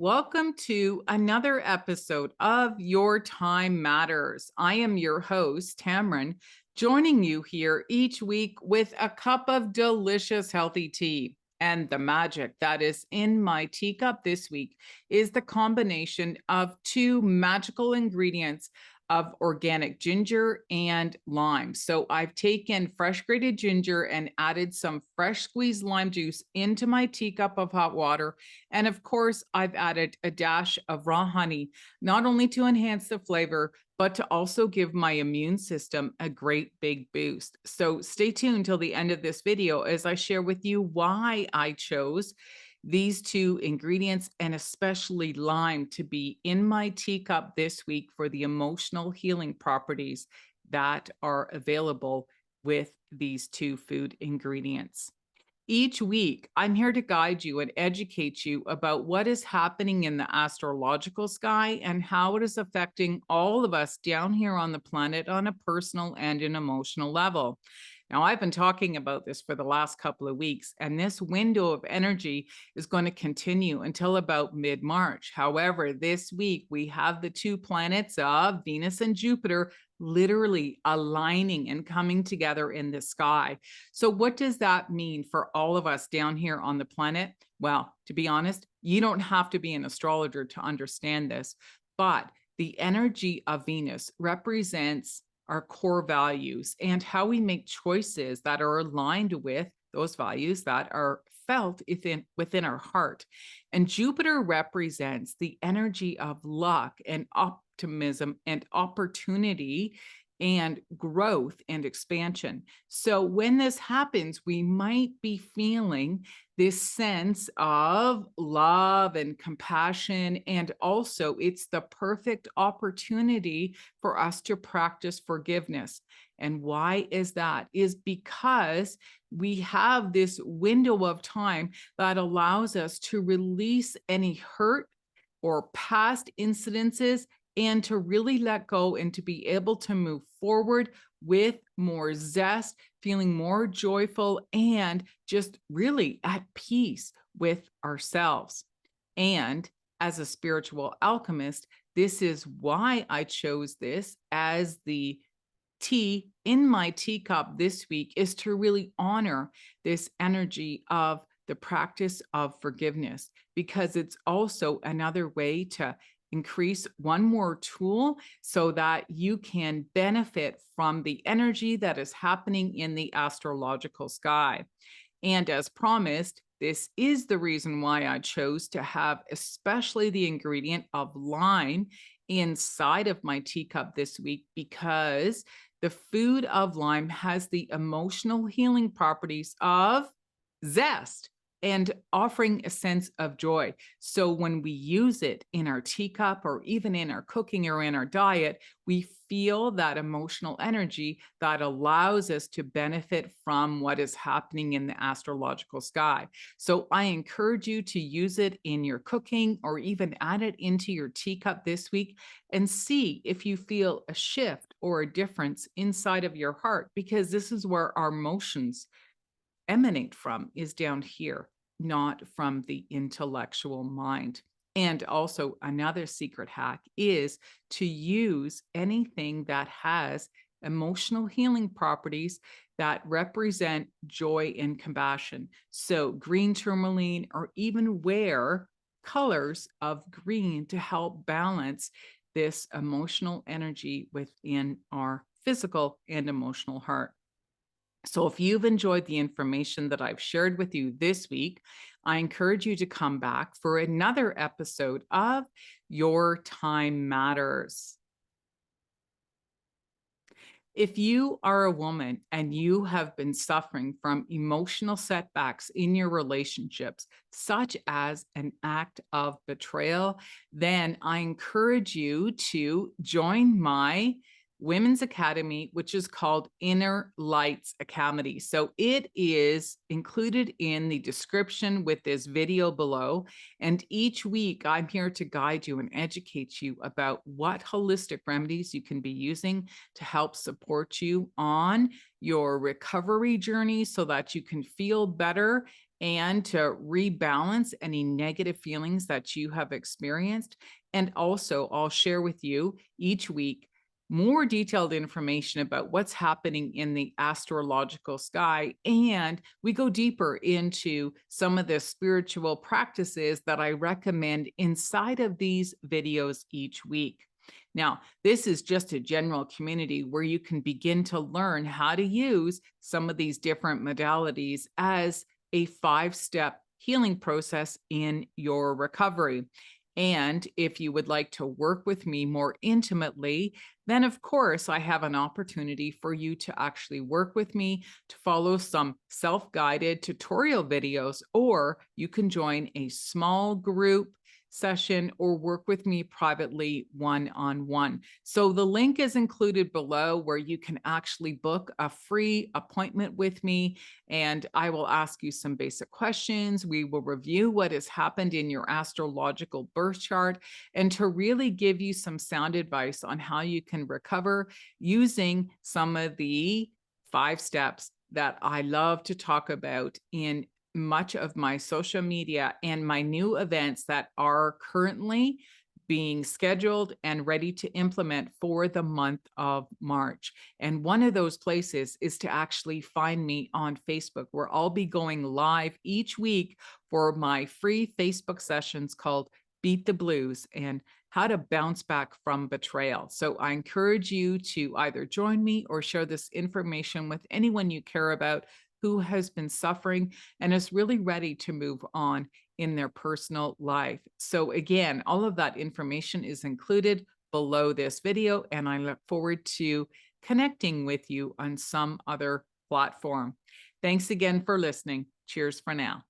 Welcome to another episode of Your Time Matters. I am your host, Tamron, joining you here each week with a cup of delicious, healthy tea. And the magic that is in my teacup this week is the combination of two magical ingredients of organic ginger and lime. So I've taken fresh grated ginger and added some fresh squeezed lime juice into my teacup of hot water. And of course, I've added a dash of raw honey, not only to enhance the flavor, but to also give my immune system a great big boost. So stay tuned till the end of this video as I share with you why I chose these two ingredients and especially lime to be in my teacup this week for the emotional healing properties that are available with these two food ingredients. Each week, I'm here to guide you and educate you about what is happening in the astrological sky and how it is affecting all of us down here on the planet on a personal and an emotional level. Now, I've been talking about this for the last couple of weeks, and this window of energy is going to continue until about mid March. However, this week we have the two planets of Venus and Jupiter literally aligning and coming together in the sky. So, what does that mean for all of us down here on the planet? Well, to be honest, you don't have to be an astrologer to understand this, but the energy of Venus represents our core values and how we make choices that are aligned with those values that are felt within our heart. And Jupiter represents the energy of luck and optimism and opportunity and growth and expansion. So when this happens, we might be feeling this sense of love and compassion. And also, it's the perfect opportunity for us to practice forgiveness. And why is that? Is because we have this window of time that allows us to release any hurt or past incidences and to really let go and to be able to move forward with more zest, feeling more joyful, and just really at peace with ourselves. And as a spiritual alchemist, this is why I chose this as the tea in my teacup this week, is to really honor this energy of the practice of forgiveness, because it's also another way to increase one more tool so that you can benefit from the energy that is happening in the astrological sky. And as promised, this is the reason why I chose to have especially the ingredient of lime inside of my teacup this week, because the food of lime has the emotional healing properties of zest and offering a sense of joy. So when we use it in our teacup or even in our cooking or in our diet, we feel that emotional energy that allows us to benefit from what is happening in the astrological sky. So I encourage you to use it in your cooking or even add it into your teacup this week and see if you feel a shift or a difference inside of your heart, because this is where our emotions emanate from, is down here, not from the intellectual mind. And also, another secret hack is to use anything that has emotional healing properties that represent joy and compassion. So, green tourmaline, or even wear colors of green to help balance this emotional energy within our physical and emotional heart. So if you've enjoyed the information that I've shared with you this week, I encourage you to come back for another episode of Your Time Matters. If you are a woman and you have been suffering from emotional setbacks in your relationships, such as an act of betrayal, then I encourage you to join my Women's Academy, which is called Inner Lights Academy. So it is included in the description with this video below. And each week I'm here to guide you and educate you about what holistic remedies you can be using to help support you on your recovery journey so that you can feel better and to rebalance any negative feelings that you have experienced. And also, I'll share with you each week more detailed information about what's happening in the astrological sky. And we go deeper into some of the spiritual practices that I recommend inside of these videos each week. Now, this is just a general community where you can begin to learn how to use some of these different modalities as a 5-step healing process in your recovery. And if you would like to work with me more intimately, then of course I have an opportunity for you to actually work with me to follow some self-guided tutorial videos, or you can join a small group session or work with me privately one-on-one. So the link is included below where you can actually book a free appointment with me, and I will ask you some basic questions. We will review what has happened in your astrological birth chart and to really give you some sound advice on how you can recover using some of the 5 steps that I love to talk about in much of my social media and my new events that are currently being scheduled and ready to implement for the month of March. And one of those places is to actually find me on Facebook, where I'll be going live each week for my free Facebook sessions called Beat the Blues and how to bounce back from betrayal. So I encourage you to either join me or share this information with anyone you care about who has been suffering and is really ready to move on in their personal life. So again, all of that information is included below this video, and I look forward to connecting with you on some other platform. Thanks again for listening. Cheers for now.